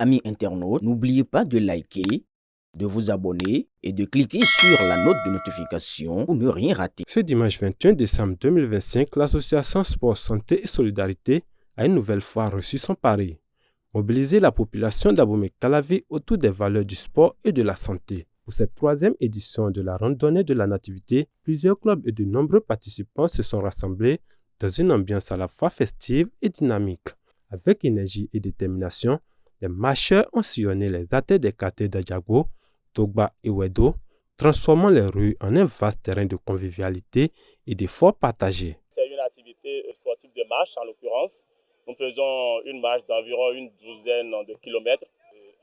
Amis internautes, n'oubliez pas de liker, de vous abonner et de cliquer sur la note de notification pour ne rien rater. Ce dimanche 21 décembre 2025, l'association Sport, Santé et Solidarité a une nouvelle fois reçu son pari. Mobiliser la population d'Abomey-Calavi autour des valeurs du sport et de la santé. Pour cette troisième édition de la randonnée de la nativité, plusieurs clubs et de nombreux participants se sont rassemblés dans une ambiance à la fois festive et dynamique. Avec énergie et détermination, les marcheurs ont sillonné les artères des quartiers d'Adjago, Togba et Wedo, transformant les rues en un vaste terrain de convivialité et d'efforts partagés. C'est une activité sportive de marche en l'occurrence. Nous faisons une marche d'environ une douzaine de kilomètres.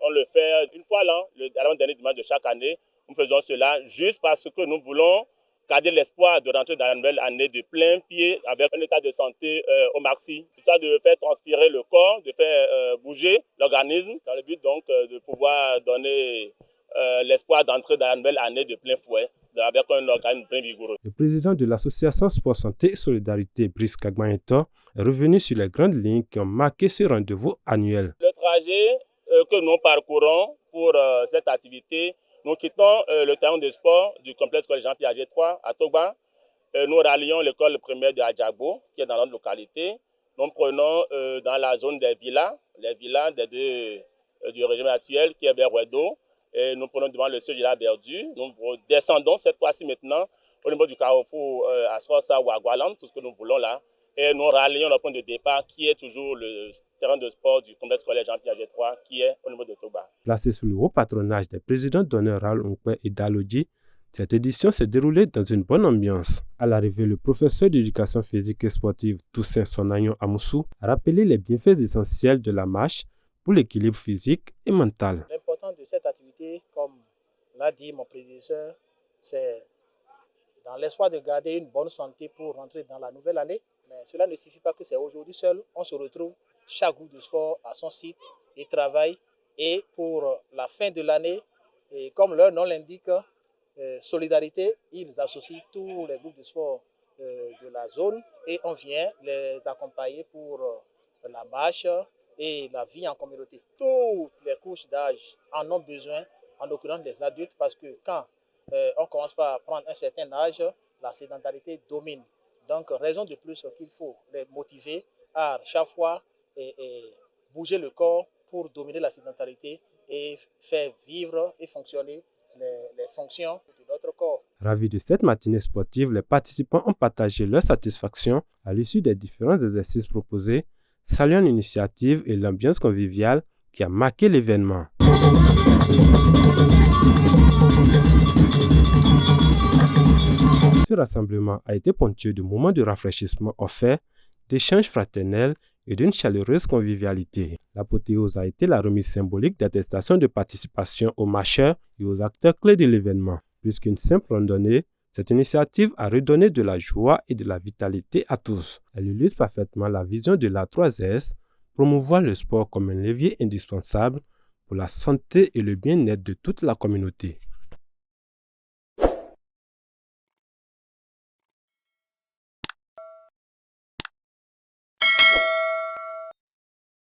On le fait une fois l'an, l'avant-dernier dimanche de chaque année. Nous faisons cela juste parce que nous voulons garder l'espoir de rentrer dans la nouvelle année de plein pied avec un état de santé au maxi. Tout ça de faire transpirer le corps, de faire bouger l'organisme dans le but donc de pouvoir donner l'espoir d'entrer dans la nouvelle année de plein fouet avec un organisme bien vigoureux. Le président de l'association Sport Santé et Solidarité, Brice Kagmaneto, est revenu sur les grandes lignes qui ont marqué ce rendez-vous annuel. Le trajet que nous parcourons pour cette activité, nous quittons le terrain de sport du complexe scolaire Jean-Pierre Piaget 3 à Togba. Nous rallions l'école primaire de Adjabo, qui est dans notre localité. Nous prenons dans la zone des villas, les villas du régime actuel qui est vers Wedo. Et nous prenons devant le siège de la Berdu. Nous descendons cette fois-ci maintenant au niveau du carrefour à Sosa ou à Gualam, tout ce que nous voulons là. Et nous rallions le point de départ qui est toujours le terrain de sport du complexe scolaire Jean-Pierre Piaget 3 qui est au niveau de Toba. Placé sous le haut patronage des présidents d'honneur Raoul Onkwe et Dalodji, cette édition s'est déroulée dans une bonne ambiance. À l'arrivée, le professeur d'éducation physique et sportive Toussaint Sonagnon Amoussou a rappelé les bienfaits essentiels de la marche pour l'équilibre physique et mental. L'importance de cette activité, comme l'a dit mon prédécesseur, c'est dans l'espoir de garder une bonne santé pour rentrer dans la nouvelle année. Mais cela ne suffit pas que c'est aujourd'hui seul. On se retrouve chaque groupe de sport à son site et travaille. Et pour la fin de l'année, et comme leur nom l'indique, Solidarité, ils associent tous les groupes de sport de la zone et on vient les accompagner pour la marche et la vie en communauté. Toutes les couches d'âge en ont besoin, en l'occurrence les adultes, parce que quand on commence par prendre un certain âge, la sédentarité domine. Donc, raison de plus qu'il faut les motiver à chaque fois bouger le corps pour dominer la sédentarité et faire vivre et fonctionner les fonctions de notre corps. Ravis de cette matinée sportive, les participants ont partagé leur satisfaction à l'issue des différents exercices proposés, saluant l'initiative et l'ambiance conviviale qui a marqué l'événement. Ce rassemblement a été ponctué de moments de rafraîchissement offerts, d'échanges fraternels et d'une chaleureuse convivialité. L'apothéose a été la remise symbolique d'attestations de participation aux marcheurs et aux acteurs clés de l'événement. Plus qu'une simple randonnée, cette initiative a redonné de la joie et de la vitalité à tous. Elle illustre parfaitement la vision de la 3S, promouvoir le sport comme un levier indispensable pour la santé et le bien-être de toute la communauté.